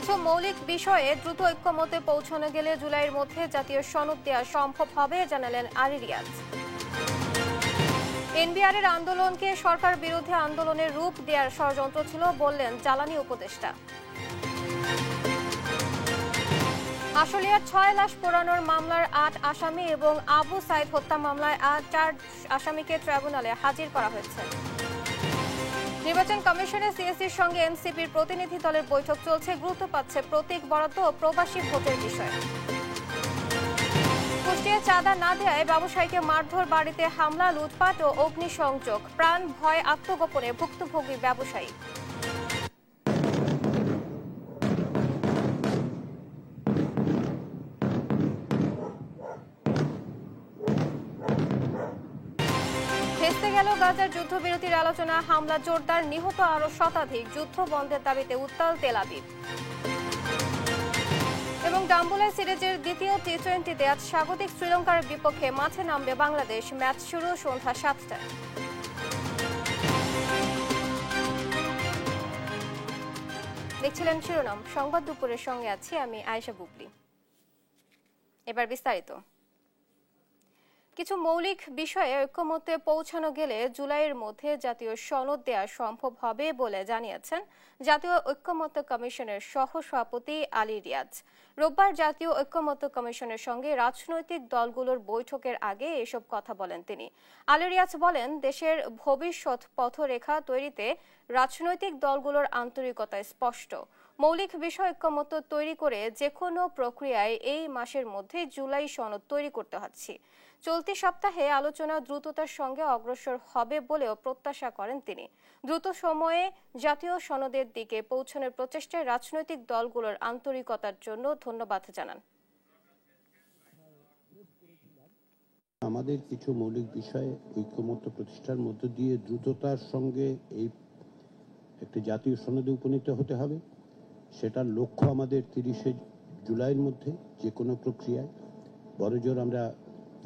কিছু মৌলিক বিষয়ে দ্রুত ঐক্যমতে পৌঁছানো গেলে জুলাইয়ের মধ্যে জাতীয় সনদ দেওয়া সম্ভব হবে জানালেন আলী রিয়াজ। এনবিআরের আন্দোলনকে সরকার বিরোধী আন্দোলনের রূপ দেওয়ার ষড়যন্ত্র ছিল বললেন জ্বালানি উপদেষ্টা। আশুলিয়ার ৬ লাশ পোড়ানোর মামলার ৮ আসামি এবং আবু সাইদ হত্যা মামলায় ৪ আসামিকে ট্রাইব্যুনালে হাজির করা হয়েছে। নির্বাচন কমিশনে সিএসির সঙ্গে এনসিপির প্রতিনিধি দলের বৈঠক চলছে, গুরুত্ব পাচ্ছে প্রতীক বরাদ্দ ও প্রবাসী ভোটের বিষয়। কুষ্টিয়ায় চাঁদা না দেওয়ায় ব্যবসায়ীকে মারধর, বাড়িতে হামলা, লুটপাট ও অগ্নিসংযোগ, প্রাণ ভয় আত্মগোপনে ভুক্তভোগী ব্যবসায়ী। ভেস্তে গেল গাজার যুদ্ধবিরতির আলোচনা, হামলা জোরদার, নিহত আরো শতাধিক, যুদ্ধ বন্ধের দাবিতে উত্তাল তেল আবিব। এবং ডাম্বুলা সিরিজের দ্বিতীয় টি-20তে আজ স্বাগতিক শ্রীলঙ্কার বিপক্ষে মাঠে নামবে বাংলাদেশ। ম্যাচ শুরু সন্ধ্যা 7টায়। দেখছিলেন শিরোনাম সংবাদ, দুপুরের সঙ্গে আছি আমি আয়েশা বুবলি। এবার বিস্তারিত। কিছু মৌলিক বিষয়ে ঐক্যমত্যে পৌঁছানো গেলে জুলাইয়ের মধ্যে জাতীয় সনদ দেওয়া সম্ভব হবে বলে জানিয়েছেন জাতীয় ঐক্যমত্য কমিশনের সহ-সভাপতি আলী রিয়াজ। রোববার জাতীয় ঐক্যমত্য কমিশনের সঙ্গে রাজনৈতিক দলগুলোর বৈঠকের আগে এসব কথা বলেন তিনি। আলী রিয়াজ বলেন, দেশের ভবিষ্যৎ পথরেখা তৈরিতে রাজনৈতিক দলগুলোর আন্তরিকতা স্পষ্ট। মৌলিক বিষয় ঐক্যমত্য তৈরি করে যে কোনো প্রক্রিয়ায় এই মাসের মধ্যে জুলাই সনদ তৈরি করতে হচ্ছে। চলতি সপ্তাহে আলোচনা দ্রুততার সঙ্গে অগ্রসর হবে বলেও প্রত্যাশা করেন তিনি। দ্রুত সময়ে জাতীয় সনদের দিকে পৌঁছানোর প্রচেষ্টায় রাজনৈতিক দলগুলোর আন্তরিকতার জন্য ধন্যবাদ জানান। আমাদের কিছু মৌলিক বিষয়ে ঐক্যমত্য প্রতিষ্ঠার মধ্য দিয়ে দ্রুততার সঙ্গে এই একটি জাতীয় সনদে উপনীত হতে হবে। সেটার লক্ষ্য আমাদের 30শে জুলাইয়ের মধ্যে যে কোনো প্রক্রিয়ায়, বড়জোর আমরা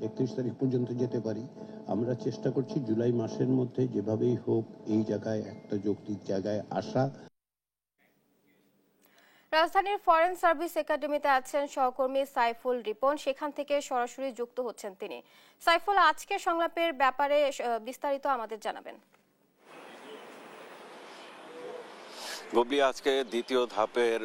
31 তারিখ পর্যন্ত যেতে পারি। আমরা চেষ্টা করছি জুলাই মাসের মধ্যে যেভাবেই হোক এই জায়গায় একটা যৌক্তিক জায়গায় আসা। রাজধানীর ফরেন সার্ভিস একাডেমিতে আছেন সহকর্মী সাইফুল রিপন, সেখান থেকে সরাসরি যুক্ত হচ্ছেন তিনি। সাইফুল, আজকের সংলাপের ব্যাপারে বিস্তারিত আমাদের জানাবেন। বুবলি, আজকে দ্বিতীয় ধাপের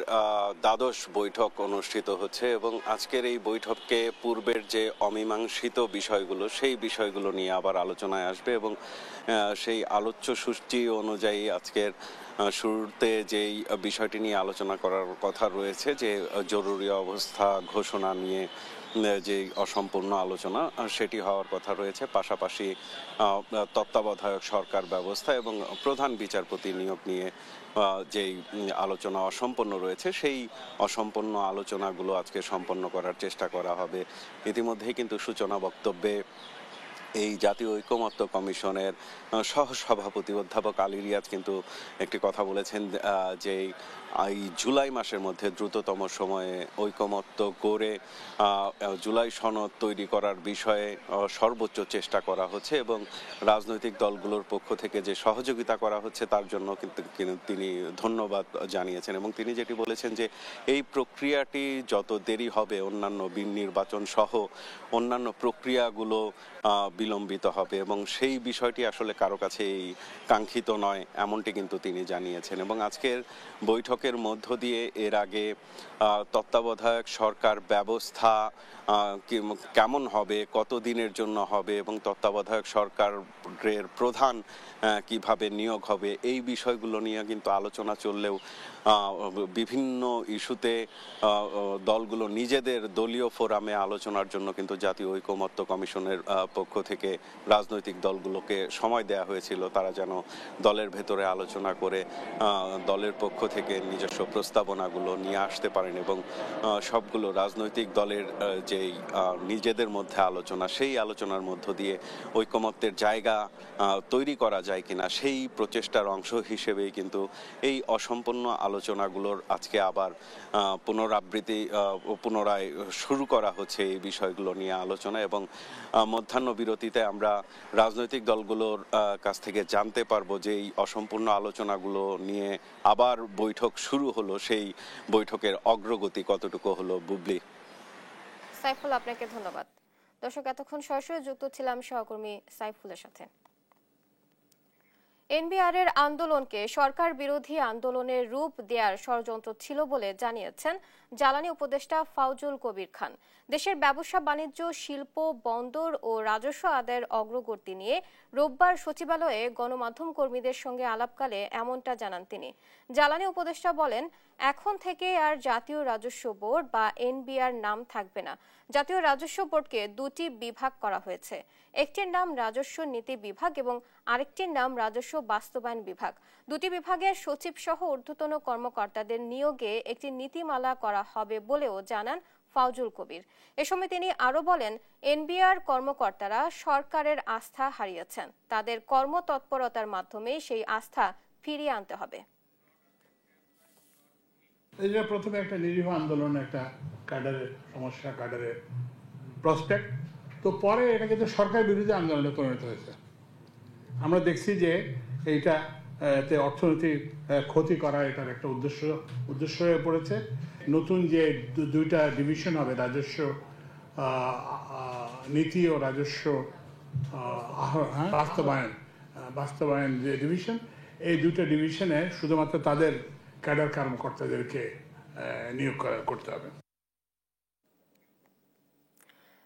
দ্বাদশ বৈঠক অনুষ্ঠিত হচ্ছে এবং আজকের এই বৈঠকে পূর্বের যে অমীমাংসিত বিষয়গুলো সেই বিষয়গুলো নিয়ে আবার আলোচনায় আসবে এবং সেই আলোচ্য সূচি অনুযায়ী আজকের শুরুতে যেই বিষয়টি নিয়ে আলোচনা করার কথা রয়েছে, যে জরুরি অবস্থা ঘোষণা নিয়ে যে অসম্পূর্ণ আলোচনা সেটি হওয়ার কথা রয়েছে। পাশাপাশি তত্ত্বাবধায়ক সরকার ব্যবস্থা এবং প্রধান বিচারপতি নিয়োগ নিয়ে যেই আলোচনা অসম্পূর্ণ রয়েছে সেই অসম্পূর্ণ আলোচনাগুলো আজকে সম্পন্ন করার চেষ্টা করা হবে। ইতিমধ্যেই কিন্তু সূচনা বক্তব্যে এই জাতীয় ঐক্যমত্য কমিশনের সহসভাপতি অধ্যাপক আলী রিয়াজ কিন্তু একটি কথা বলেছেন, যে এই জুলাই মাসের মধ্যে দ্রুততম সময়ে ঐক্যমত্য করে জুলাই সনদ তৈরি করার বিষয়ে সর্বোচ্চ চেষ্টা করা হচ্ছে এবং রাজনৈতিক দলগুলোর পক্ষ থেকে যে সহযোগিতা করা হচ্ছে তার জন্য কিন্তু তিনি ধন্যবাদ জানিয়েছেন। এবং তিনি যেটি বলেছেন যে এই প্রক্রিয়াটি যত দেরি হবে অন্যান্য নির্বাচন সহ অন্যান্য প্রক্রিয়াগুলো বিলম্বিত হবে এবং সেই বিষয়টি আসলে কারো কাছে কাঙ্ক্ষিত নয়, এমনটি কিন্তু তিনি জানিয়েছেন। এবং আজকের বৈঠকের মধ্য দিয়ে এর আগে তত্ত্বাবধায়ক সরকার ব্যবস্থা কেমন হবে, কতদিনের জন্য হবে এবং তত্ত্বাবধায়ক সরকারের প্রধান কিভাবে নিয়োগ হবে, এই বিষয়গুলো নিয়ে কিন্তু আলোচনা চললেও বিভিন্ন ইস্যুতে দলগুলো নিজেদের দলীয় ফোরামে আলোচনার জন্য কিন্তু জাতীয় ঐক্যমত্য কমিশনের পক্ষ থেকে রাজনৈতিক দলগুলোকে সময় দেওয়া হয়েছিল, তারা যেন দলের ভেতরে আলোচনা করে দলের পক্ষ থেকে নিজস্ব প্রস্তাবনাগুলো নিয়ে আসতে পারেন এবং সবগুলো রাজনৈতিক দলের যে যেই নিজেদের মধ্যে আলোচনা, সেই আলোচনার মধ্য দিয়ে ঐকমত্যের জায়গা তৈরি করা যায় কিনা সেই প্রচেষ্টার অংশ হিসেবেই কিন্তু এই অসম্পূর্ণ আলোচনাগুলোর আজকে আবার পুনরায় শুরু করা হচ্ছে এই বিষয়গুলো নিয়ে আলোচনা। এবং মধ্যাহ্ন বিরতিতে আমরা রাজনৈতিক দলগুলোর কাছ থেকে জানতে পারবো যে এই অসম্পূর্ণ আলোচনাগুলো নিয়ে আবার বৈঠক শুরু হলো, সেই বৈঠকের অগ্রগতি কতটুকু হলো। বুবলি। সাইফুল, আপনাকে ধন্যবাদ। দর্শক, এতক্ষণ সরাসরি যুক্ত ছিলাম সহকর্মী সাইফুলের সাথে। এনবিআর এর আন্দোলনকে সরকার বিরোধী আন্দোলনের রূপ দেওয়ার ষড়যন্ত্র ছিল বলে জানিয়েছেন জ্বালানি উপদেষ্টা ফাউজুল কবির খান। দেশের ব্যবসা বাণিজ্য, শিল্প, বন্দর ও রাজস্ব আদায়ের অগ্রগতি নিয়ে রোববার সচিবালয়ে গণমাধ্যম কর্মীদের সঙ্গে আলাপকালে এমনটা জানান তিনি। জ্বালানি উপদেষ্টা বলেন, এখন থেকে আর জাতীয় রাজস্ব বোর্ড বা এনবিআর নাম থাকবে না। জাতীয় রাজস্ব বোর্ডকে দুটি বিভাগ করা হয়েছে। একটির নাম রাজস্ব নীতি বিভাগ এবং আরেকটির নাম রাজস্ব বাস্তবায়ন বিভাগ। দুটি বিভাগের সচিব সহ ঊর্ধ্বতন কর্মকর্তাদের নিয়োগে একটি নীতিমালা করা হবে বলেও জানান ফাউজুল কবির। এ সময় তিনি আরো বলেন, এনবিআর কর্মকর্তারা সরকারের আস্থা হারিয়েছেন। তাদের কর্মতৎপরতার মাধ্যমে সেই আস্থা ফিরিয়ে আনতে হবে। এটা প্রথমে একটা নিরীহ আন্দোলন, একটা ক্যাডারের সমস্যা, ক্যাডারের প্রসপেক্ট, তো পরে এটা কিন্তু সরকার বিরোধী আন্দোলনে পরিণত হয়েছে। আমরা দেখছি যে এইটাতে অর্থনৈতিক ক্ষতি করা এটার একটা উদ্দেশ্য হয়ে পড়েছে। নতুন যে দুইটা ডিভিশন হবে, রাজস্ব নীতি ও রাজস্ব বাস্তবায়ন যে ডিভিশন, এই দুটো ডিভিশনে শুধুমাত্র তাদের ক্যাডার কর্মকর্তাদেরকে নিয়োগ করতে হবে।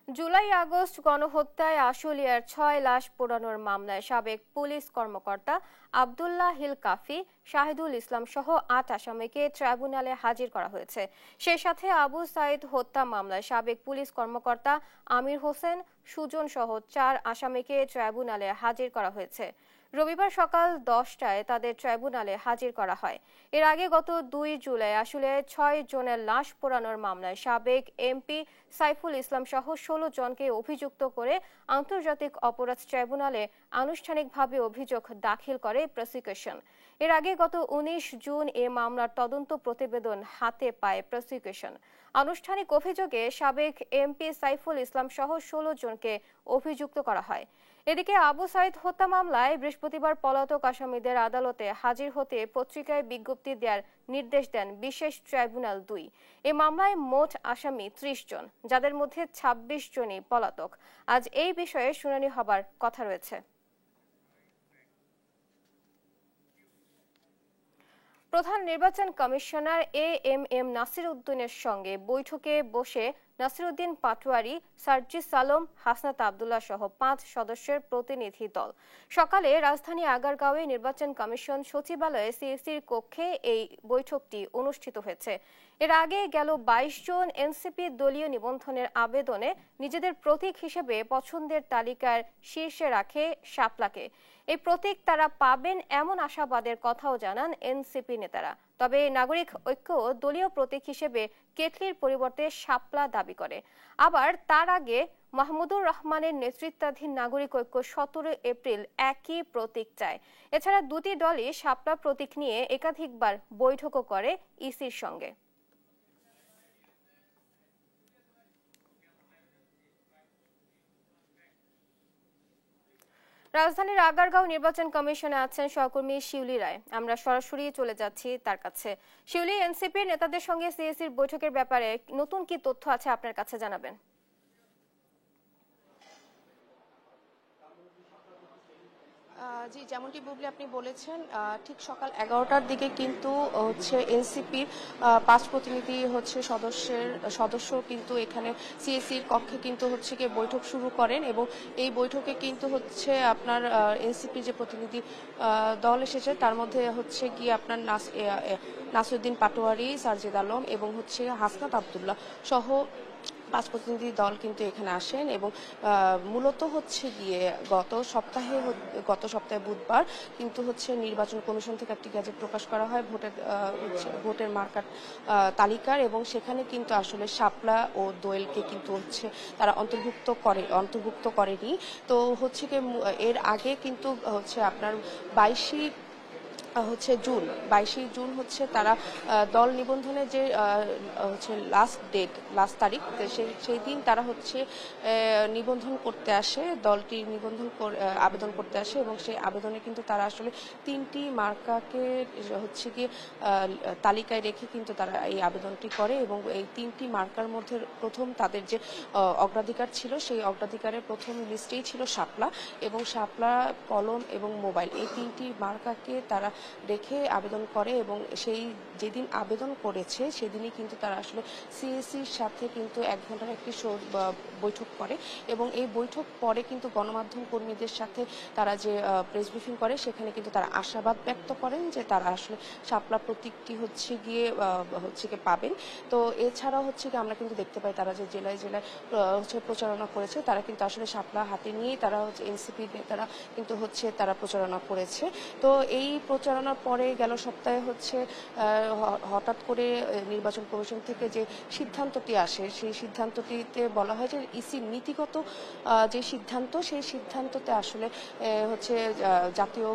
জুলাই আগস্ট গণহত্যায় আশুলিয়ার 6 লাশ পোড়ানোর মামলায় সাবেক পুলিশ কর্মকর্তা আব্দুল্লাহ হিল কাফি, শাহিদুল ইসলাম সহ 8 আসামিকে ট্রাইব্যুনালে হাজির করা হয়েছে। সেই সাথে আবু সাইদ হত্যা মামলায় সাবেক পুলিশ কর্মকর্তা আমির হোসেন, সুজন সহ 4 আসামিকে ট্রাইব্যুনালে হাজির করা হয়েছে। রবিবার সকাল 10টায় তাদের ট্রাইব্যুনালে হাজির করা হয়। এর আগে গত 2 জুলাই আশুলিয়ায় 6 জনের লাশ পোড়ানোর মামলায় সাবেক এমপি সাইফুল ইসলাম সহ 16 জনকে অভিযুক্ত করে আন্তর্জাতিক অপরাধ ট্রাইব্যুনালে আনুষ্ঠানিকভাবে অভিযোগ দাখিল করে প্রসিকিউশন। এর আগে গত 19 জুন এ মামলার তদন্ত প্রতিবেদন হাতে পায় প্রসিকিউশন। আনুষ্ঠানিক অভিযোগে সাবেক এমপি সাইফুল ইসলাম সহ 16 জনকে অভিযুক্ত করা হয়। এদিকে আবু সাইদ হত্যা মামলায় বৃহস্পতিবার পলাতক আসামিদের আদালতে হাজির হতে পত্রিকায় বিজ্ঞপ্তি দেওয়ার নির্দেশ দেন বিশেষ ট্রাইব্যুনাল 2। এই মামলায় মোট আসামি 30 জন, যাদের মধ্যে 26 জনই পলাতক। আজ এই বিষয়ে শুনানি হবার কথা রয়েছে। প্রধান নির্বাচন কমিশনার এএমএম নাসির উদ্দিনের সঙ্গে বৈঠকে বসে নাসিরউদ্দিন পাটোয়ারি, সার্জিস আলম, হাসনাত আব্দুল্লাহ সহ 5 সদস্যের প্রতিনিধি দল সকালে রাজধানী আগারগাঁওয়ে নির্বাচন কমিশন সচিবালয়ে সিএসির কক্ষে এই বৈঠকটি অনুষ্ঠিত হয়েছে। এর আগে গেল 22 জন এনসিপি দলীয় নিবন্ধনের আবেদনে নিজেদের প্রতীক হিসেবে পছন্দের তালিকার শীর্ষে রাখে শাপলাকে। এই প্রতীক তারা পাবেন এমন আশাবাদের কথাও জানান এনসিপি নেতারা। তবে নাগরিক ঐক্য দলীয় প্রতীক হিসেবে কেটলির পরিবর্তে শাপলা দাবি করে। আবার তার আগে মাহমুদুর রহমানের নেতৃত্বাধীন নাগরিক ঐক্য 17 এপ্রিল একই প্রতীক চায়। এছাড়া দুটি দলই শাপলা প্রতীক নিয়ে একাধিকবার বৈঠকও করে ইসির সঙ্গে। রাজধানীর আগারগাঁও নির্বাচন কমিশনে আছেন সহকর্মী শিউলি রায়। আমরা সরাসরি চলে যাচ্ছি তার কাছে। শিউলি, এনসিপির নেতাদের সঙ্গে সিএসির বৈঠকের ব্যাপারে নতুন কি তথ্য আছে আপনার কাছে জানাবেন? জি, যেমনটি বুবলি আপনি বলেছেন, ঠিক সকাল 11টার দিকে কিন্তু হচ্ছে এনসিপির 5 প্রতিনিধি সদস্য কিন্তু এখানে সিএসির কক্ষে কিন্তু হচ্ছে গিয়ে বৈঠক শুরু করেন এবং এই বৈঠকে কিন্তু হচ্ছে আপনার এনসিপির যে প্রতিনিধি দল এসেছে তার মধ্যে হচ্ছে গিয়ে আপনার নাসিরউদ্দিন পাটোয়ারি, সার্জিস আলম এবং হচ্ছে হাসনাত আব্দুল্লাহ সহ পাঁচ প্রতিনিধি দল কিন্তু এখানে আসেন এবং মূলত হচ্ছে গিয়ে গত সপ্তাহে বুধবার কিন্তু হচ্ছে নির্বাচন কমিশন থেকে একটি গেজেট প্রকাশ করা হয় ভোটের মার্কার তালিকার, এবং সেখানে কিন্তু আসলে শাপলা ও দোয়েলকে কিন্তু হচ্ছে তারা অন্তর্ভুক্ত করেনি। তো হচ্ছে কি এর আগে কিন্তু হচ্ছে আপনার 22 জুন হচ্ছে তারা দল নিবন্ধনের যে হচ্ছে লাস্ট তারিখ, সেই দিন তারা হচ্ছে নিবন্ধন করতে আসে, দলটির আবেদন করতে আসে, এবং সেই আবেদনে কিন্তু তারা আসলে 3টি মার্কাকে হচ্ছে কি তালিকায় রেখে কিন্তু তারা এই আবেদনটি করে, এবং এই 3টি মার্কার মধ্যে প্রথম তাদের যে অগ্রাধিকার ছিল সেই অগ্রাধিকারের প্রথম লিস্টেই ছিল শাপলা, এবং শাপলা, কলম এবং মোবাইল, এই 3টি মার্কাকে তারা রেখে আবেদন করে। এবং সেই যেদিন আবেদন করেছে সেদিনই কিন্তু তারা আসলে সিএসির সাথে কিন্তু 1 ঘন্টার একটি বৈঠক করে, এবং এই বৈঠক পরে কিন্তু গণমাধ্যম কর্মীদের সাথে তারা যে প্রেস ব্রিফিং করে সেখানে কিন্তু তারা আশাবাদ ব্যক্ত করেন যে তারা আসলে শাপলা প্রতীকটি হচ্ছে গিয়ে পাবেন। তো এছাড়াও হচ্ছে গিয়ে আমরা কিন্তু দেখতে পাই তারা যে জেলায় জেলায় হচ্ছে প্রচারণা করেছে, তারা কিন্তু আসলে শাপলা হাতে নিয়েই তারা হচ্ছে এনসিপি নেতারা কিন্তু হচ্ছে তারা প্রচারণা করেছে। তো এই প্রচারণার পরে গেল সপ্তাহে হচ্ছে হঠাৎ করে নির্বাচন কমিশন থেকে যে সিদ্ধান্তটি আসে, সেই সিদ্ধান্তটিতে বলা হয় যে ইসির নীতিগত যে সিদ্ধান্ত, সেই সিদ্ধান্ততে আসলে হচ্ছে জাতীয়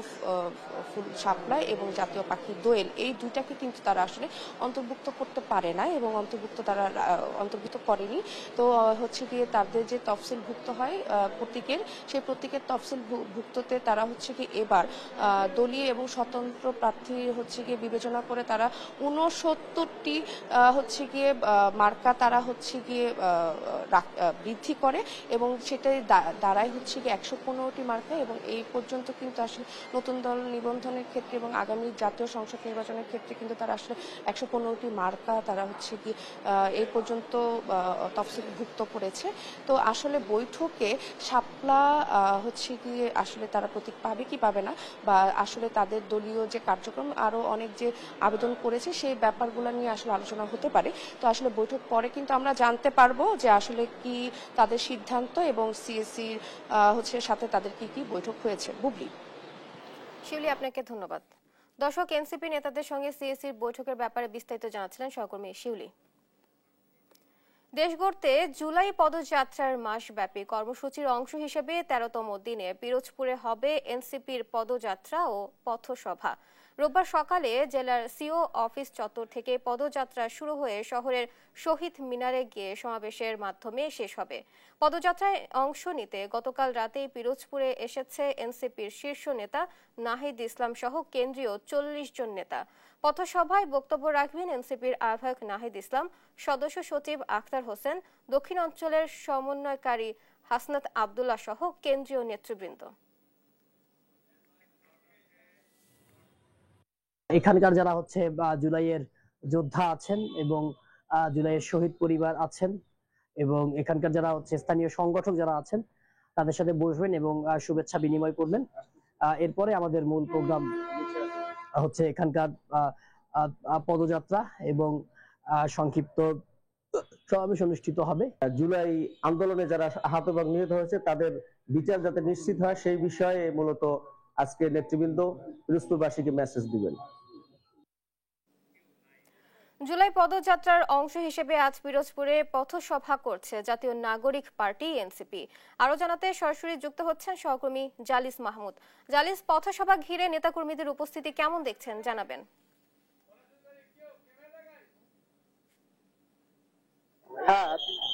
ফুল শাপলা এবং জাতীয় পাখি দোয়েল, এই দুইটাকে কিন্তু তারা আসলে অন্তর্ভুক্ত করতে পারে না, এবং অন্তর্ভুক্ত করেনি। তো হচ্ছে গিয়ে তাদের যে তফসিলভুক্ত হয় প্রতীকের, সেই প্রতীকের তফসিলভুক্ততে তারা হচ্ছে কি এবার দলীয় এবং স্বতন্ত্র প্রার্থী হচ্ছে গিয়ে বিবেচনা করে তারা 69টি হচ্ছে গিয়ে মার্কা তারা হচ্ছে গিয়ে বৃদ্ধি করে, এবং সেটাই দাঁড়ায় হচ্ছে গিয়ে 115টি মার্কা। এবং এই পর্যন্ত কিন্তু আসলে নতুন দল নিবন্ধনের ক্ষেত্রে এবং আগামী জাতীয় সংসদ নির্বাচনের ক্ষেত্রে কিন্তু তারা আসলে 115টি মার্কা তারা হচ্ছে কি এই পর্যন্ত তফসিলভুক্ত করেছে। তো আসলে বৈঠকে শাপলা হচ্ছে গিয়ে আসলে তারা প্রতীক পাবে কি পাবে না, বা আসলে তাদের দলীয় যে কার্যক্রম আরো অনেক যে আবেদন করেছে সেই ব্যাপারগুলো নিয়ে আসলে আলোচনা হতে পারে। তো আসলে বৈঠক পরে কিন্তু আমরা জানতে পারবো যে আসলে কি তাদের সিদ্ধান্ত এবং সিএসসি হচ্ছে সাথে তাদের কি বৈঠক হয়েছে। বুবলি। শিউলি, আপনাকে ধন্যবাদ। দর্শক, এনসিপি নেতাদের সঙ্গে সিএসসির বৈঠকের ব্যাপারে বিস্তারিত জানাচ্ছিলেন সহকর্মী শিউলি। দেশ গড়তে জুলাই পদযাত্রার মাসব্যাপী কর্মসূচির অংশ হিসেবে 13তম দিনে পিরোজপুরে হবে এনসিপির পদযাত্রা ও পথসভা। রোববার সকালে জেলার সিও অফিস চত্বর থেকে পদযাত্রা শুরু হয়ে শহরের শহীদ মিনারে গিয়ে সমাবেশের মাধ্যমে শেষ হবে। পদযাত্রায় অংশ নিতে গতকাল রাতেই পিরোজপুরে এসেছে এনসিপির শীর্ষ নেতা নাহিদ ইসলাম সহ কেন্দ্রীয় 40 জন নেতা। পথসভায় বক্তব্য রাখবেন এনসিপির আহ্বায়ক নাহিদ ইসলাম, সদস্য সচিব আখতার হোসেন, দক্ষিণ অঞ্চলের সমন্বয়কারী হাসনাত আব্দুল্লাহ সহ কেন্দ্রীয় নেতৃবৃন্দ। এখানকার যারা হচ্ছে জুলাইয়ের যোদ্ধা আছেন এবং জুলাইয়ের শহীদ পরিবার আছেন এবং এখানকার যারা হচ্ছে স্থানীয় সংগঠক যারা আছেন তাদের সাথে বসবেন এবং শুভেচ্ছা বিনিময় করবেন। এরপরে আমাদের মূল প্রোগ্রাম হচ্ছে এখানকার পদযাত্রা এবং সংক্ষিপ্ত সমাবেশ অনুষ্ঠিত হবে। জুলাই আন্দোলনে যারা আহত এবং নিহত হয়েছে তাদের বিচার যাতে নিশ্চিত হয় সেই বিষয়ে মূলত আজকে নেতৃবৃন্দ পিরোজপুরবাসীকে মেসেজ দিবেন। জুলাই পদযাত্রার অংশ হিসেবে আজ পিরোজপুরে পথসভা করছে জাতীয় নাগরিক পার্টি এনসিপি। আরো জানাতে সরাসরি যুক্ত হচ্ছেন সহকর্মী জালিস মাহমুদ। জালিস, পথসভা ঘিরে নেতাকর্মীদের উপস্থিতি কেমন দেখছেন জানাবেন।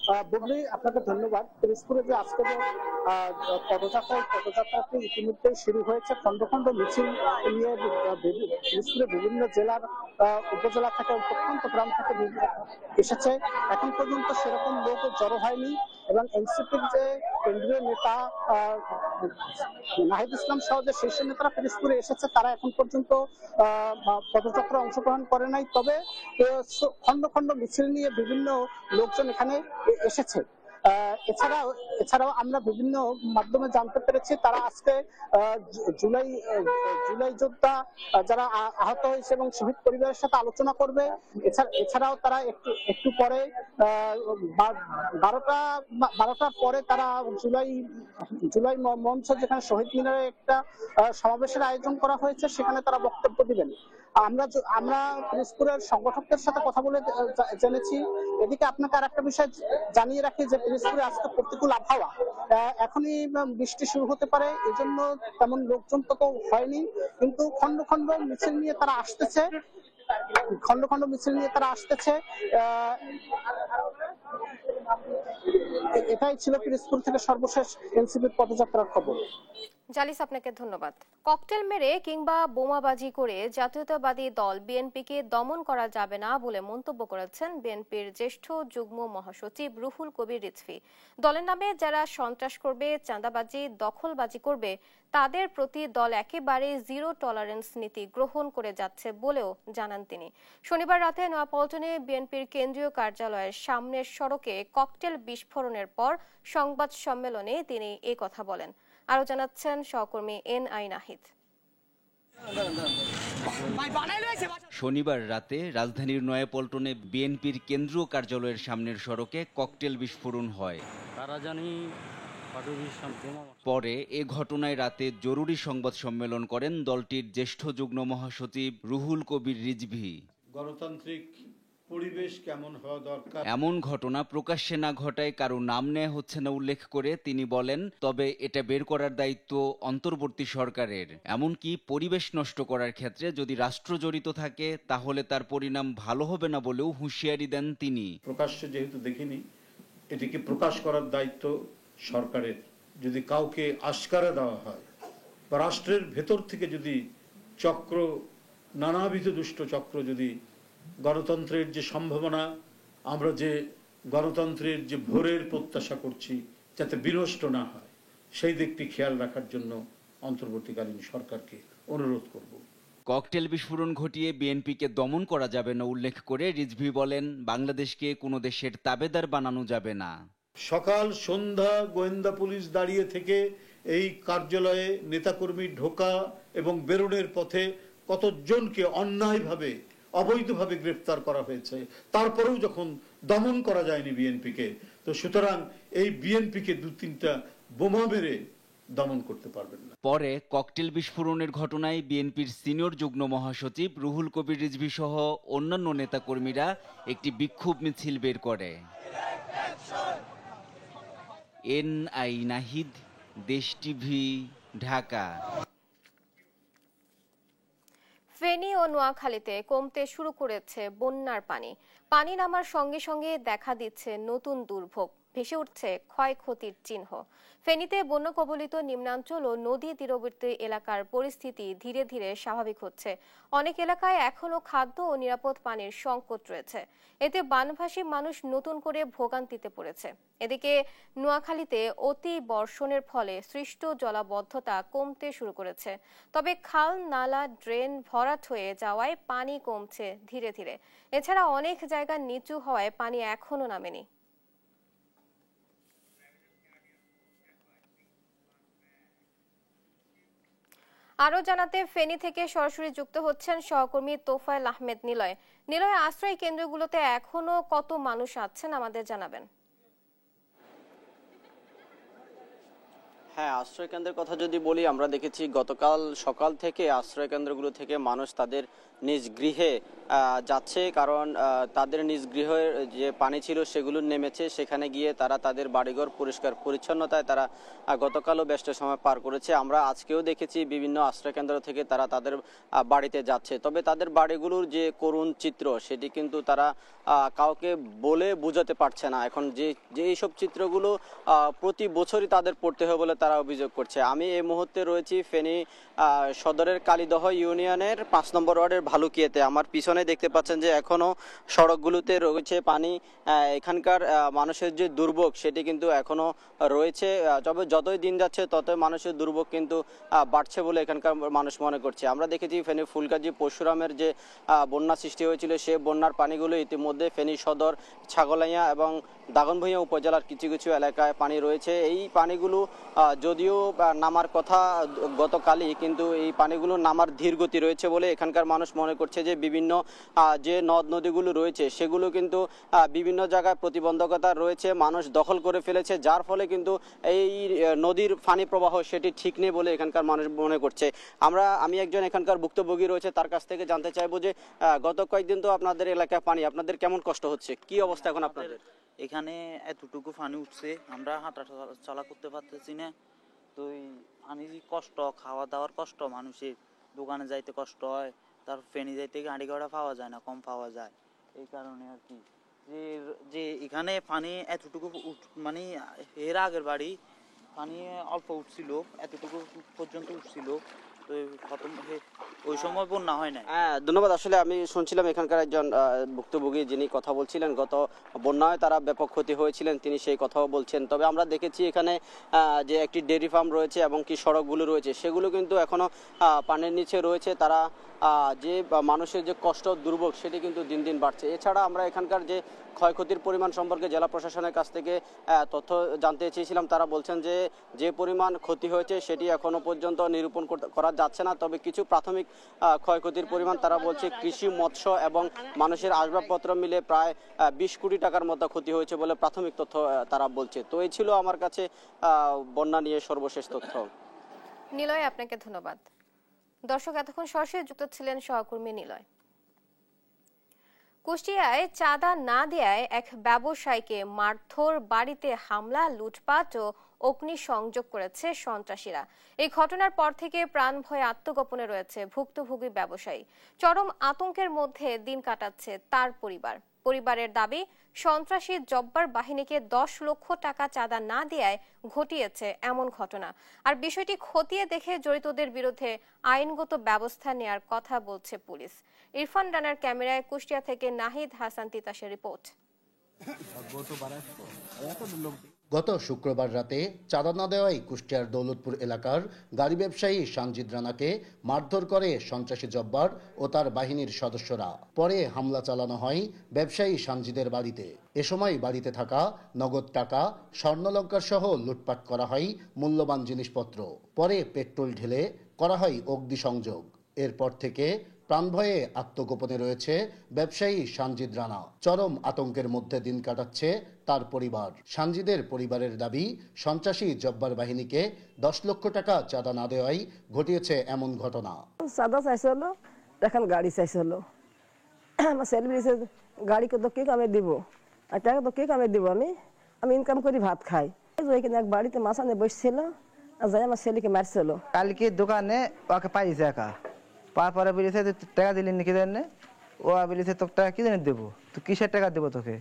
হ্যাঁ বুবলি, আপনাকে ধন্যবাদ। পিরোজপুরে যে আজকে যে পদযাত্রাটি ইতিমধ্যে শুরু হয়েছে, খন্ড খন্ড মিছিল নিয়ে পিরোজপুরে বিভিন্ন জেলার উপজেলা থেকে প্রত্যন্ত গ্রাম থেকে এসেছে। এখন পর্যন্ত সেরকম লোক জড়ো হয়নি এবং এনসিপির যে কেন্দ্রীয় নেতা নাহিদ ইসলাম সহ যে শীর্ষ নেতারা পিরোজপুরে এসেছে তারা এখন পর্যন্ত পদযাত্রায় অংশগ্রহণ করে নাই। তবে খন্ড খন্ড মিছিল নিয়ে বিভিন্ন লোকজন এখানে এসেছে। এছাড়াও আমরা বিভিন্ন মাধ্যমে জানতে পেরেছি তারা আজকে জুলাই যোদ্ধা যারা আহত হয়েছে এবং শহীদ পরিবারের সাথে আলোচনা করবে। এছাড়াও তারা একটু পরে 12টার পরে তারা জুলাই মঞ্চ, যেখানে শহীদ মিনারে একটা সমাবেশের আয়োজন করা হয়েছে, সেখানে তারা বক্তব্য দিবেন। আমরা পিরোজপুরের সংগঠকদের সাথে কথা বলে জেনেছি। এদিকে আপনাকে আর একটা বিষয় জানিয়ে রাখি যে পিরোজপুরে আজকে প্রতিকূল আবহাওয়া, এখনই বৃষ্টি শুরু হতে পারে, এজন্য তেমন লোকজন তো হয়নি, কিন্তু খন্ড খন্ড মিছিল নিয়ে তারা আসতেছে। এটাই ছিল পিরোজপুর থেকে সর্বশেষ এনসিপির পদযাত্রার খবর। জালিস, আপনাকে ধন্যবাদ। ককটেল মেরে কিংবা বোমাবাজি করে জাতীয়তাবাদী দল বিএনপিকে দমন করা যাবে না বলে মন্তব্য করেছেন বিএনপির জ্যেষ্ঠ যুগ্ম মহাসচিব রুহুল কবির রিজভী। দলের নামে যারা সন্ত্রাস করবে, চাঁদাবাজি, দখলবাজি করবে, তাদের প্রতি দল একেবারে জিরো টলারেন্স নীতি গ্রহণ করে যাচ্ছে বলেও জানান তিনি। শনিবার রাতে নয়াপল্টনে বিএনপির কেন্দ্রীয় কার্যালয়ের সামনের সড়কে ককটেল বিস্ফোরণের পর সংবাদ সম্মেলনে তিনি এই কথা বলেন। আরো জানাচ্ছেন সহকর্মী এনআই নাহিদ। শনিবার রাতে রাজধানীর নয়াপল্টনে বিএনপির কেন্দ্রীয় কার্যালয়ের সামনের সড়কে ককটেল বিস্ফোরণ হয়। পরে এ ঘটনায় রাতে জরুরি সংবাদ সম্মেলন করেন দলটির জ্যেষ্ঠ যুগ্ম মহাসচিব রুহুল কবির রিজভী। গণতান্ত্রিক পরিবেশ কেমন হওয়া দরকার, এমন ঘটনা প্রকাশ্যে না ঘটায় কারো নাম নেওয়া হচ্ছে না উল্লেখ করে তিনি বলেন, তবে এটা বের করার দায়িত্ব অন্তর্বর্তী সরকারের। এমনকি পরিবেশ নষ্ট করার ক্ষেত্রে যদি রাষ্ট্র জড়িত থাকে তাহলে তার পরিণাম ভালো হবে না বলেও হুঁশিয়ারি দেন তিনি। প্রকাশ্যে যেহেতু দেখিনি, এটিকে প্রকাশ করার দায়িত্ব সরকারের। যদি কাউকে আশকারা দেওয়া হয় বা রাষ্ট্রের ভেতর থেকে যদি চক্র, নানাবিধ দুষ্ট চক্র, যদি গণতন্ত্রের যে সম্ভাবনা, আমরা যে গণতন্ত্রের যে ভোরের প্রত্যাশা করছি, যাতে বিনষ্ট না হয়, সেই দিকটি খেয়াল রাখার জন্য অন্তর্বর্তীকালীন সরকারকে অনুরোধ করব। ককটেল বিস্ফোরণ ঘটিয়ে বিএনপিকে দমন করা যাবে না উল্লেখ করে রিজভী বলেন, বাংলাদেশকে কোনো দেশের তাবেদার বানানো যাবে না। সকাল সন্ধ্যা গোয়েন্দা পুলিশ দাঁড়িয়ে থেকে এই কার্যালয়ে নেতাকর্মী ঢোকা এবং বেরোনের পথে কতজনকে অন্যায়ভাবে, অবৈধভাবে গ্রেফতার করা হয়েছে, তারপরেও যখন দমন করা যায়নি বিএনপিকে, তো সুতরাং এই বিএনপিকে 2-3টা বোমা মেরে দমন করতে পারবেন না। পরে ককটেল বিস্ফোরণের ঘটনায় বিএনপির সিনিয়র যুগ্ম মহাসচিব রুহুল কবির রিজভী সহ অন্যান্য নেতাকর্মীরা একটি বিক্ষোভ মিছিল বের করে। এনআই নাহিদ, দেশ টিভি, ঢাকা। ফেনী ও নোয়াখালীতে কমতে শুরু করেছে বন্যার পানি। পানি নামার সঙ্গে সঙ্গে দেখা দিচ্ছে নতুন দুর্ভোগ, ভেসে উঠছে ক্ষয়ক্ষতির চিহ্ন। ফেনীতে বন্যা কবলিত নিম্নাঞ্চল ও নদী তীরবর্তী এলাকার পরিস্থিতি ধীরে ধীরে স্বাভাবিক হচ্ছে। অনেক এলাকায় এখনো খাদ্য ও নিরাপদ পানির সংকট রয়েছে। এতে বানভাসী মানুষ নতুন করে ভোগান্তিতে পড়েছে। এদিকে নোয়াখালীতে অতি বর্ষণের ফলে সৃষ্ট জলাবদ্ধতা কমতে শুরু করেছে। তবে খাল, নালা, ড্রেন ভরাট হয়ে যাওয়ায় পানি কমছে ধীরে ধীরে। এছাড়া অনেক জায়গা নিচু হওয়ায় পানি এখনো নামেনি। আরো জানাতে ফেনী থেকে সরাসরি যুক্ত হচ্ছেন সহকর্মী তোফায়েল আহমেদ নিলয়। নিলয়, আশ্রয় কেন্দ্রগুলোতে এখনো কত মানুষ আছেন আমাদের জানাবেন। হ্যাঁ, আশ্রয় কেন্দ্রের কথা যদি বলি, আমরা দেখেছি গতকাল সকাল থেকে আশ্রয় কেন্দ্রগুলো থেকে মানুষ তাদের নিজ গৃহে যাচ্ছে, কারণ তাদের নিজ গৃহের যে পানি ছিল সেগুলো নেমেছে। সেখানে গিয়ে তারা তাদের বাড়িঘর পরিষ্কার পরিচ্ছন্নতায় তারা গতকালও ব্যস্ত সময় পার করেছে। আমরা আজকেও দেখেছি বিভিন্ন আশ্রয় কেন্দ্র থেকে তারা তাদের বাড়িতে যাচ্ছে। তবে তাদের বাড়িগুলোর যে করুণ চিত্র, সেটি কিন্তু তারা কাউকে বলে বোঝাতে পারছে না। এখন যে এইসব চিত্রগুলো প্রতি বছরই তাদের পড়তে হয় বলে তারা অভিযোগ করছে। আমি এই মুহূর্তে রয়েছি ফেনী সদরের কালীদহ ইউনিয়নের 5 নম্বর ওয়ার্ডের ভালুকিয়াতে। আমার পিছনে সামনে দেখতে পাচ্ছেন যে এখনো সড়কগুলোতে রয়েছে পানি। এখানকার মানুষের যে দুর্ভোগ সেটি কিন্তু এখনো রয়েছে। তবে যতই দিন যাচ্ছে ততই মানুষের দুর্ভোগ কিন্তু বাড়ছে বলে এখানকার মানুষ মনে করছে। আমরা দেখেছি ফেনী ফুলগাজী পরশুরামের যে বন্যা সৃষ্টি হয়েছিল সে বন্যার পানিগুলো ইতিমধ্যে ফেনী সদর, ছাগলাইয়া এবং দাগনভূঞা উপজেলার কিছু কিছু এলাকায় পানি রয়েছে। এই পানিগুলো যদিও নামার কথা গতকালই, কিন্তু এই পানিগুলো নামার ধীর গতি রয়েছে বলে এখানকার মানুষ মনে করছে যে বিভিন্ন যে নদ নদীগুলো রয়েছে সেগুলো কিন্তু বিভিন্ন জায়গায় প্রতিবন্ধকতা রয়েছে, মানুষ দখল করে ফেলেছে, যার ফলে কিন্তু এই নদীর পানি প্রবাহ সেটি ঠিক নেই বলে এখানকার মানুষ মনে করছে। আমি একজন এখানকার ভুক্তভোগী রয়েছে, তার কাছ থেকে জানতে চাইবো যে গত কয়েকদিন তো আপনাদের এলাকায় পানি, আপনাদের কেমন কষ্ট হচ্ছে, কি অবস্থা এখন আপনাদের? এখানে এতটুকু পানি উঠছে, আমরা হাঁটা চলা করতে পারতেছি না। তো পানি কষ্ট, খাওয়া দাওয়ার কষ্ট, মানুষের দোকানে যাইতে কষ্ট হয়, তার ফেনী যাইতে গাড়ি ঘোড়া পাওয়া যায় না, কম পাওয়া যায়। এই কারণে আর কি যে এখানে পানি এতটুকু মানে এর আগের বাড়ি পানি অল্প উঠছিল, এতটুকু পর্যন্ত উঠছিল, তো ওই সময় বন্যা হয় না। ধন্যবাদ। আসলে আমি শুনছিলাম এখানকার একজন ভুক্তভোগী যিনি কথা বলছিলেন, গত বন্যায় তারা ব্যাপক ক্ষতি হয়েছিলেন, তিনি সেই কথাও বলছেন। তবে আমরা দেখেছি এখানে যে একটি ডেয়ারি ফার্ম রয়েছে এবং কি সড়কগুলো রয়েছে সেগুলো কিন্তু এখনো পানির নিচে রয়েছে। তারা যে মানুষের যে কষ্ট, দুর্ভোগ সেটি কিন্তু দিন দিন বাড়ছে। এছাড়া আমরা এখানকার যে ক্ষয়ক্ষতির পরিমাণ সম্পর্কে জেলা প্রশাসনের কাছ থেকে তথ্য জানতে চেয়েছিলাম। তারা বলছেন যে পরিমাণ ক্ষতি হয়েছে সেটি এখনো পর্যন্ত নিরূপণ করা যাচ্ছে না। তবে কিছু প্রাথমিক ক্ষয়ক্ষতির পরিমাণ তারা বলছে কৃষি, মৎস্য এবং মানুষের আসবাবপত্র মিলে প্রায় 20 কোটি টাকার মতো ক্ষতি হয়েছে বলে প্রাথমিক তথ্য তারা বলছে। তো এই ছিল আমার কাছে বন্যা নিয়ে সর্বশেষ তথ্য। নিলয়, আপনাকে ধন্যবাদ। দর্শক, এতক্ষণ সরাসরি যুক্ত ছিলেন সহকর্মী নিলয়। কুষ্টিয়ায় চাঁদা না দেয়ায় এক ব্যবসায়ীকে মারধর, বাড়িতে হামলা, লুটপাট ও অগ্নিসংযোগ করেছে সন্ত্রাসীরা। এই ঘটনার পর থেকে প্রাণ ভয়ে আত্মগোপনে রয়েছে ভুক্তভোগী ব্যবসায়ী। চরম আতঙ্কের মধ্যে দিন কাটাচ্ছে তার পরিবারের দাবি, সন্ত্রাসী জব্বার বাহিনীকে 10 লক্ষ টাকা চাঁদা না দেয়ায় ঘটিয়েছে এমন ঘটনা। আর বিষয়টি খতিয়ে দেখে জড়িতদের বিরুদ্ধে আইনগত ব্যবস্থা নেয়ার কথা বলছে পুলিশ। ইরফান রানার ক্যামেরায় কুষ্টিয়া থেকে নাহিদ হাসান তিতাসের রিপোর্ট। গত শুক্রবার রাতে চাঁদা না দেওয়ায় কুষ্টিয়ার দৌলতপুর এলাকার গাড়ি ব্যবসায়ী সানজিদ রানাকে মারধর করে সন্ত্রাসী জব্বার ও তার বাহিনীর সদস্যরা। পরে হামলা চালানো হয় ব্যবসায়ী সানজিদের বাড়িতে। এ সময় বাড়িতে থাকা নগদ টাকা, স্বর্ণালংকার সহ লুটপাট করা হয় মূল্যবান জিনিসপত্র। পরে পেট্রোল ঢেলে করা হয় অগ্নিসংযোগ। এরপর থেকে প্রাণভয়ে আত্মগোপনে রয়েছে ব্যবসায়ী সানজিদ রানা। চরম আতঙ্কের মধ্যে দিন কাটাচ্ছে তার পরিবার। সানজিদের পরিবারের দাবি, সন্ত্রাসী জব্বার বাহিনীকে 10 লক্ষ টাকা চাঁদা না দেওয়াই ঘটিয়েছে এমন ঘটনা। চাঁদা চাইছিল, এখন গাড়ি চাইছিল। আমার ছেলে বলেছে গাড়িকে তো কে কামে দিব, আর টাকা তো কে কামে দিব, আমি ইনকাম করি ভাত খাই। ওইখানে এক বাড়িতে মাসানে বসছিল, যাই আমার ছেলেকে মারছিল। কালকে দোকানে ওকে পাইছে একা, তারপরে বলেছে টাকা দিলি নাকি জানে, ও বলেছে তোকে টাকা কি জানি দেবো, তো কিসের টাকা দেবো তোকে,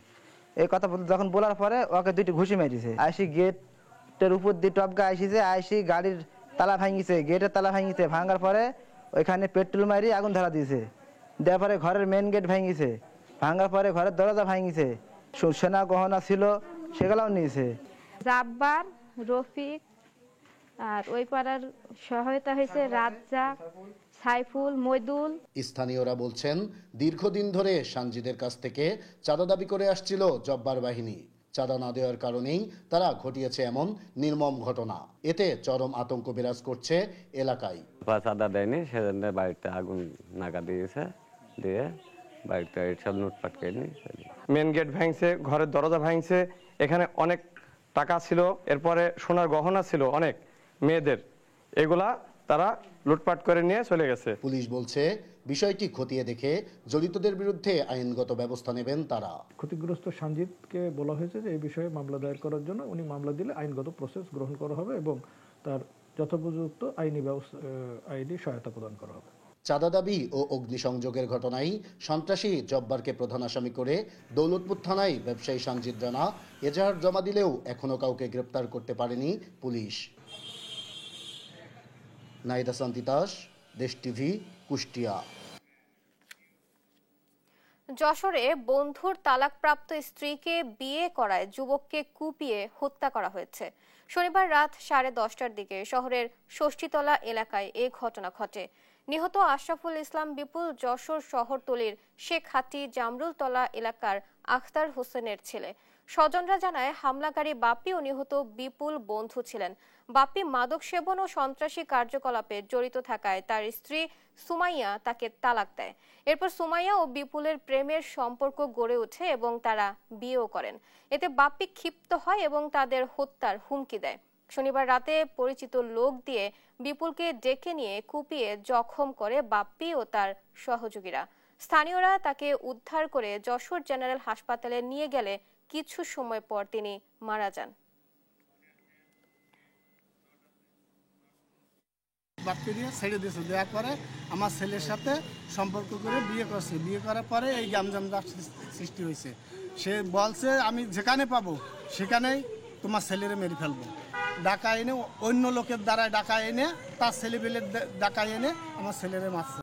এই কথা যখন বলার পরে ওকে 2টি ঘুষি মেরেছে। আইসি গেটের উপর দিয়ে টপকা আইসিছে, আইসি গাড়ির তালা ভাঙিছে, গেটের তালা ভাঙিছে, ভাঙার পরে ওইখানে পেট্রোল মারি আগুন ধরা দিয়েছে। দেওয়ার পরে ঘরের মেন গেট ভাঙিছে, ভাঙার পরে ঘরের দরজা ভাঙিছে, সোনা গহনা ছিল সেগুলোও নিয়েছে। জাব্বার, রফিক আর ওই পাড়ার সহায়তা হয়েছে রাজ্জাক, সাইফুল, মইদুল। স্থানীয়রা বলছেন, দীর্ঘদিন ধরে সানজিদের কাছ থেকে চাঁদা দাবি করে আসছিল জব্বার বাহিনী। চাঁদা না দেওয়ার কারণেই তারা ঘটিয়েছে এমন নির্মম ঘটনা। এতে চরম আতঙ্ক বিরাজ করছে এলাকায়। চাঁদা দেয়নি, সেজন্য বাড়িতে আগুন নাগা দিয়েছে, দিয়ে বাড়িতে সব লুটপাট করে নিয়েছে। মেন গেট ভাঙছে, ঘরের দরজা ভাঙছে, এখানে অনেক টাকা ছিল, এরপরে সোনার গহনা ছিল অনেক মেয়েদের, এগুলা তারা লুটপাট করে নিয়ে চলে গেছে। পুলিশ বলছে, বিষয়টি খতিয়ে দেখে জড়িতদের বিরুদ্ধে আইনগত ব্যবস্থা নেবেন তারা। ক্ষতিগ্রস্ত সানজিদকে বলা হয়েছে যে এই বিষয়ে মামলা দায়ের করার জন্য, উনি মামলা দিলে আইনগত প্রসেস গ্রহণ করা হবে এবং তার যথোপযুক্ত আইনি সহায়তা প্রদান করা হবে। চাঁদা দাবি ও অগ্নিসংযোগের ঘটনায় সন্ত্রাসী জব্বারকে প্রধান আসামি করে দৌলতপুর থানায় ব্যবসায়ী সানজিদ রানা এজাহার জমা দিলেও এখনো কাউকে গ্রেপ্তার করতে পারেনি পুলিশ। নাহিদ হাসান তিতাস, দেশ টিভি, কুষ্টিয়া। যশোরে বন্ধুর তালাকপ্রাপ্ত স্ত্রীকে বিয়ে করায় যুবককে কুপিয়ে হত্যা করা হয়েছে। শনিবার রাত 10:30টার দিকে শহরের ষষ্ঠীতলা এলাকায় এ ঘটনা ঘটে। নিহত আশরাফুল ইসলাম বিপুল যশোর শহরতলির শেখহাটি জামরুলতলা এলাকার আখতার হোসেনের ছেলে। স্বজনরা জানায় হামলাকারী বাপ্পি ও নিহত বিপুল বন্ধু ছিলেন। বাপ্পি মাদক সেবন ও সন্ত্রাসী কার্যকলাপে জড়িত থাকায় তার স্ত্রী সুমাইয়া তাকে তালাক দেয়। এরপর সুমাইয়া ও বিপুলের প্রেমের সম্পর্ক গড়ে ওঠে এবং তারা বিয়েও করেন। এতে বাপ্পি ক্ষিপ্ত হয় এবং তাদের হত্যার হুমকি দেয়। শনিবার রাতে পরিচিত লোক দিয়ে বিপুলকে ডেকে নিয়ে কুপিয়ে জখম করে বাপ্পি ও তার সহযোগীরা। স্থানীয়রা তাকে উদ্ধার করে যশোর জেনারেল হাসপাতালে নিয়ে গেলে কিছু সময় পর তিনি মারা যান। বাপ্পি দিয়ে ছেড়ে দিয়েছে, দেওয়ার পরে আমার ছেলের সাথে সম্পর্ক করে বিয়ে করছে। বিয়ে করার পরে এই গ্যামজামজার সৃষ্টি হয়েছে। সে বলছে আমি যেখানে পাবো সেখানেই তোমার ছেলেরে মেরে ফেলবো। ডাকা এনে অন্য লোকের দ্বারা ডাকা এনে তার ছেলেবেলের ডাকা এনে আমার ছেলেরে মারছে।